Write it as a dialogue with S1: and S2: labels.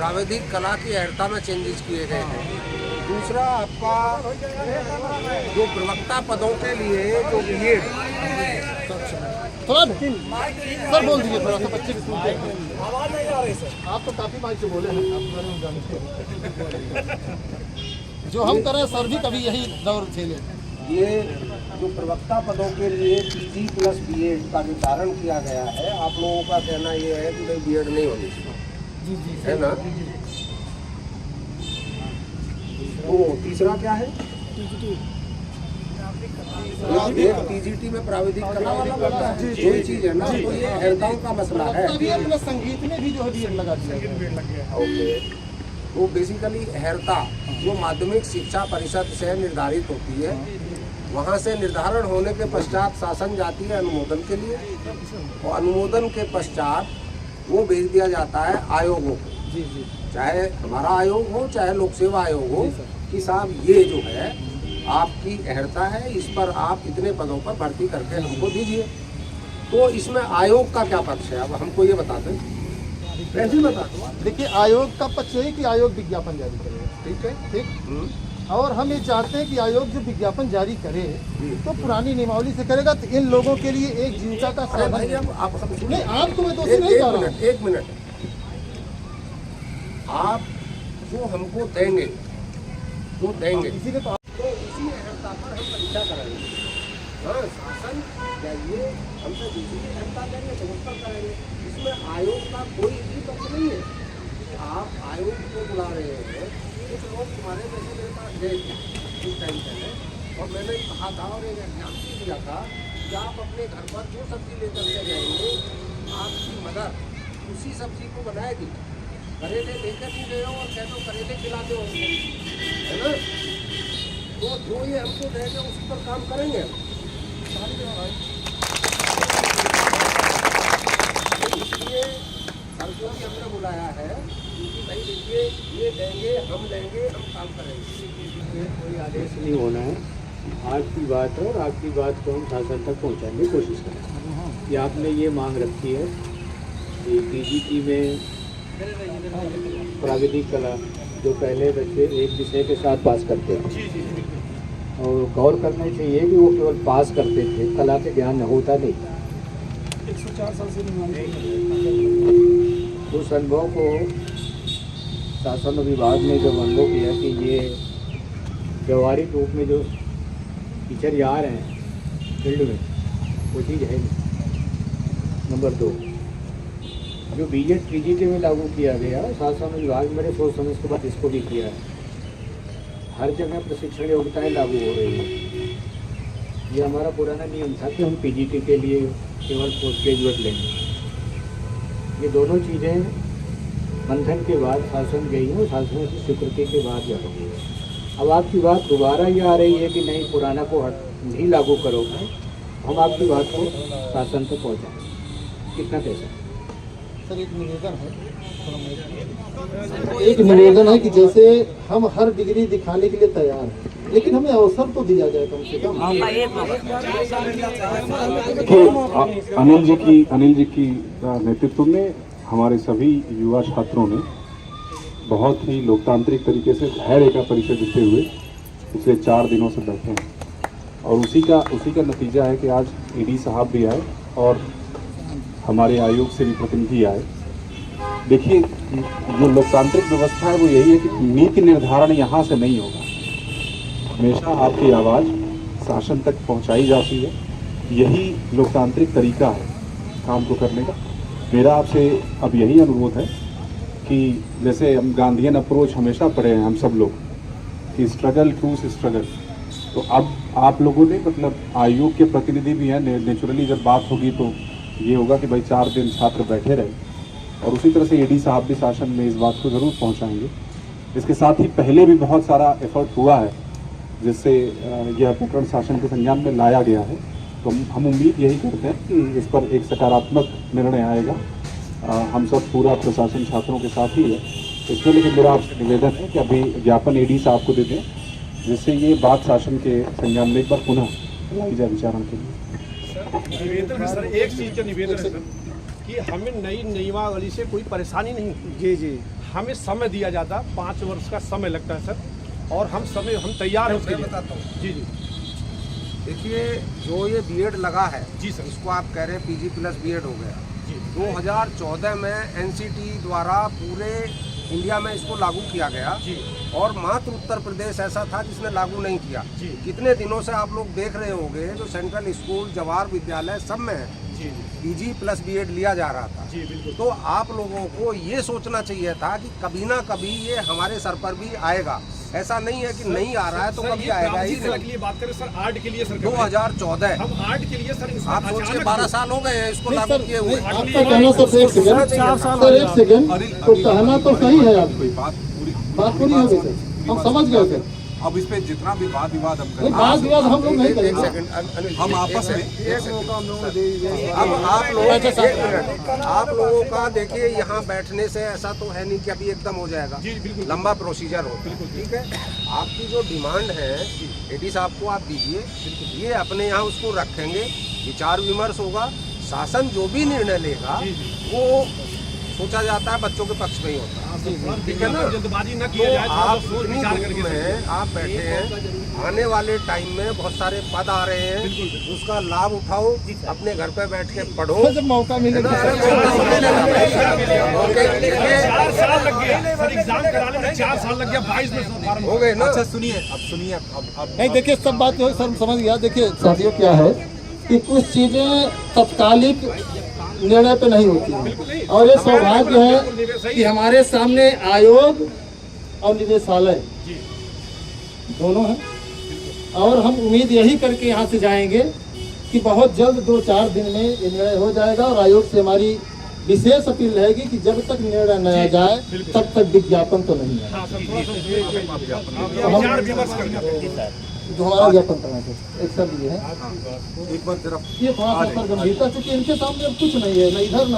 S1: प्राविधिक कला की अहर्ता में चेंजेस किए गए हैं। दूसरा आपका जो प्रवक्ता पदों के लिए जो बीएड
S2: थोड़ा सर बोल दीजिए, थोड़ा सा बच्चे भी सुनते हैं। आवाज नहीं आ रही सर। आप तो काफी माइक से बोले हैं, जो हम करें सर भी कभी यही दौर झेले।
S1: ये जो प्रवक्ता पदों के लिए पीजी प्लस बीएड का निर्धारण किया गया है, आप लोगों का कहना ये है कि भाई बीएड नहीं होनी चाहिए,
S2: जी जी
S1: है ना। तो तीसरा क्या है, एक टीजीटी में प्राविधिक कला वाला लगता है, यही चीज है ना। तो ये अहर्ताओं का मसला है।
S2: अपने संगीत में भी जो है बीएड लगा दिया।
S1: ओके, वो बेसिकली अहर्ता जो माध्यमिक शिक्षा परिषद से निर्धारित होती है, वहाँ से निर्धारण होने के पश्चात शासन जाती है अनुमोदन के लिए, और अनुमोदन के पश्चात वो भेज दिया जाता है आयोगों को।
S2: जी जी,
S1: चाहे हमारा आयोग हो चाहे लोक सेवा आयोग हो, कि साहब ये जो है आपकी अहर्ता है, इस पर आप इतने पदों पर भर्ती करके हमको दीजिए। तो इसमें आयोग का क्या पक्ष है, अब हमको ये बता दें। कैसे बता दो।
S2: देखिए आयोग का पक्ष है कि आयोग विज्ञापन जारी करेगा,
S1: ठीक है,
S2: ठीक। और हम ये चाहते हैं कि आयोग जो विज्ञापन जारी करे तो पुरानी नियमावली से करेगा, तो इन लोगों के लिए एक जीविका का
S1: अरे भाई
S2: साधन।
S1: अब आप सब
S2: नहीं, आपको मैं दोषी नहीं कह रहा हूं।
S1: एक मिनट, आप जो हमको देंगे वो देंगे,
S2: इसीलिए तो
S1: तो इसी अहर्ता पर हम परीक्षा कराएंगे। हाँ, शासन चाहिए हमसे दूसरी अहर्ता देंगे तो उस पर करेंगे। इसमें आयोग का कोई भी पक्ष नहीं है कि आप आयोग को बुला रहे हैं। कुछ लोग तुम्हारे जैसे मेरे पास गए थे कुछ टाइम पहले, और मैंने कहा था और एक एग्जाम दिया था कि आप अपने घर पर जो सब्जी लेकर के जाएंगे, आपकी मदर उसी सब्जी को बनाएगी। करेले लेकर नहीं गए हो और कह दो करेले खिलाते हो उनको, है ना। तो जो ये हमको देंगे उस पर काम करेंगे। इसलिए सर को भी हमने बुलाया है कि भाई देखिए ये देंगे, हम देंगे, हम काम करेंगे।
S3: कोई आदेश नहीं होना है। आज की बात है और आज की बात को हम शासन तक पहुंचाने की कोशिश करें। कि आपने ये मांग रखी है कि पीजीटी में प्राविधिक कला जो पहले बच्चे एक विषय के साथ पास करते हैं, और गौर करना चाहिए कि वो केवल पास करते थे, कला के ज्ञान होता नहीं।
S2: 104 साल से
S3: उस अनुभव को शासन विभाग ने जब अनुभव किया कि ये व्यवहारिक रूप में जो टीचर आ रहे हैं फील्ड में, वो चीज़ है नहीं। नंबर 2, जो बीएड पीजीटी में लागू किया गया, शासन विभाग मेरे सोच समझ के बाद इसको भी किया है। हर जगह प्रशिक्षण योग्यताएँ लागू हो रही है। ये हमारा पुराना नियम था कि हम पीजीटी के लिए केवल पोस्ट ग्रेजुएट लेंगे। ये दोनों चीज़ें मंथन के बाद शासन गई हैं और शासन की स्वीकृति के बाद जा रही है। अब आपकी बात दोबारा ये आ रही है कि नहीं, पुराना को नहीं लागू करोगे। हम आपकी बात को शासन तक पहुँचाएँ। कितना पैसा?
S2: सर एक निवेदन है कि जैसे हम हर डिग्री दिखाने के लिए तैयार हैं, लेकिन हमें अवसर तो दिया जाए कम से कम।
S4: अनिल जी की नेतृत्व में हमारे सभी युवा छात्रों ने बहुत ही लोकतांत्रिक तरीके से धैर्य का परिचय देते हुए पिछले 4 दिनों से बैठे हैं, और उसी का नतीजा है कि आज ईडी साहब भी आए और हमारे आयोग से भी प्रतिनिधि आए। देखिए, जो लोकतांत्रिक व्यवस्था है वो यही है कि नीति निर्धारण यहाँ से नहीं होगा। हमेशा आपकी आवाज़ शासन तक पहुँचाई जाती है। यही लोकतांत्रिक तरीका है काम को करने का। मेरा आपसे अब यही अनुरोध है कि जैसे हम गांधीयन अप्रोच हमेशा पढ़े हैं हम सब लोग कि स्ट्रगल टू स्ट्रगल, तो अब आप लोगों ने मतलब आयोग के प्रतिनिधि भी हैं, नेचुरली जब बात होगी तो ये होगा कि भाई 4 दिन छात्र बैठे रहे, और उसी तरह से ईडी साहब भी शासन में इस बात को ज़रूर पहुंचाएंगे। इसके साथ ही पहले भी बहुत सारा एफर्ट हुआ है जिससे यह प्रकरण शासन के संज्ञान में लाया गया है। तो हम उम्मीद यही करते हैं कि इस पर एक सकारात्मक निर्णय आएगा। हम सब पूरा प्रशासन छात्रों के साथ ही है इसमें, लेकिन मेरा आपसे निवेदन है कि अभी ज्ञापन ईडी साहब को दे दें, जिससे ये बात शासन के संज्ञान में एक बार पुनः लाई जाए विचारण के लिए।
S5: निवेदन है सर, एक चीज़ का निवेदन है सर कि हमें नई नियमावली से कोई परेशानी नहीं।
S2: जी जी,
S5: हमें समय दिया जाता, 5 वर्ष का समय लगता है सर, और हम तैयार हैं उसके
S1: मैं
S5: लिए।
S1: बताता हूँ।
S5: जी जी
S1: देखिए, जो ये बीएड लगा है,
S5: जी सर।
S1: इसको आप कह रहे हैं पीजी प्लस बीएड हो गया।
S5: जी
S1: 2014 में एनसीटी द्वारा पूरे इंडिया में इसको लागू किया गया
S5: जी
S1: और मात्र उत्तर प्रदेश ऐसा था जिसने लागू नहीं किया।
S5: जी।
S1: कितने दिनों से आप लोग देख रहे होंगे, जो सेंट्रल स्कूल, जवाहर विद्यालय सब में है,
S5: जी
S1: पीजी प्लस बीएड लिया जा रहा था।
S5: जी बिल्कुल।
S1: तो आप लोगों को ये सोचना चाहिए था कि कभी ना कभी ये हमारे सर पर भी आएगा। ऐसा नहीं है कि नहीं आ रहा है तो
S5: सर,
S1: कभी
S5: ये
S1: आएगा ही
S5: प्रावधान के
S1: नहीं।
S5: लिए बात करें सर, आर्ट के लिए सर कर रहे हैं।
S1: 2014
S5: हम आर्ट के लिए सर, इसमें
S1: आप सोचिए,
S5: अचानक
S1: 12 साल हो गए हैं इसको
S2: नहीं
S1: लागू
S2: सर,
S1: किए हुए।
S2: नहीं, आपका कहना सर एक सेकंड, सर एक सेकंड, तो कहना तो सही है आपकी बात पूरी हो गई सर, हम समझ गए सर।
S6: अब इस पे जितना भी वाद विवाद हम
S2: नहीं,
S6: करें,
S2: बात विवाद हम लोग नहीं
S1: एक
S2: करेंगे।
S1: सेकंड, अनिल
S6: हम
S1: जी,
S6: आपस में
S1: एक मौका हम लोगों को दे दीजिए। अब आप लोग एक मिनट, आप लोगों का देखिए, यहाँ बैठने से ऐसा तो है नहीं कि अभी एकदम हो जाएगा,
S5: जी बिल्कुल।
S1: लंबा प्रोसीजर हो। ठीक है, आपकी जो डिमांड है एडी साहब को आप दीजिए, ये अपने यहाँ उसको रखेंगे, विचार विमर्श होगा, शासन जो भी निर्णय लेगा वो सोचा जाता है बच्चों के पक्ष में ही होता है। ठीक है ना?
S5: जल्दबाजी न
S1: तो
S5: किया जाए,
S1: आप
S5: थोड़ा सोच
S1: इतनी
S5: विचार
S1: धूप
S5: करके
S1: में आप बैठे हैं, आने वाले टाइम में बहुत सारे पद आ रहे हैं, उसका लाभ उठाओ, अपने घर पे बैठ के पढ़ो।
S2: तो जब मौका मिले तो सर,
S5: 4 साल लग गया सर, एग्जाम कराने में 4 साल लग गया, 22 में फॉर्म
S1: हो गए ना?
S6: अच्छा सुनिए अब
S2: नहीं देखिए, सब बात जो है सर समझ गया। देखिए साथियों, क्या है कि कुछ चीजें तत्कालिक निर्णय पे नहीं होती हैं, और ये सौभाग्य है कि हमारे सामने आयोग और निदेशालय दोनों हैं, और हम उम्मीद यही करके यहाँ से जाएंगे कि बहुत जल्द 2-4 दिन में ये निर्णय हो जाएगा। और आयोग से हमारी विशेष अपील रहेगी कि जब तक निर्णय न आ जाए तब तक विज्ञापन तो नहीं है।
S5: हाँ सर, थोड़ा सा विचार विमर्श करना।
S2: जो हमारा ज्ञापन करना है, एक सब ये है,
S6: एक बार जरा
S2: ये थोड़ा सा गंभीरता, क्योंकि इनके सामने अब कुछ नहीं है, न इधर न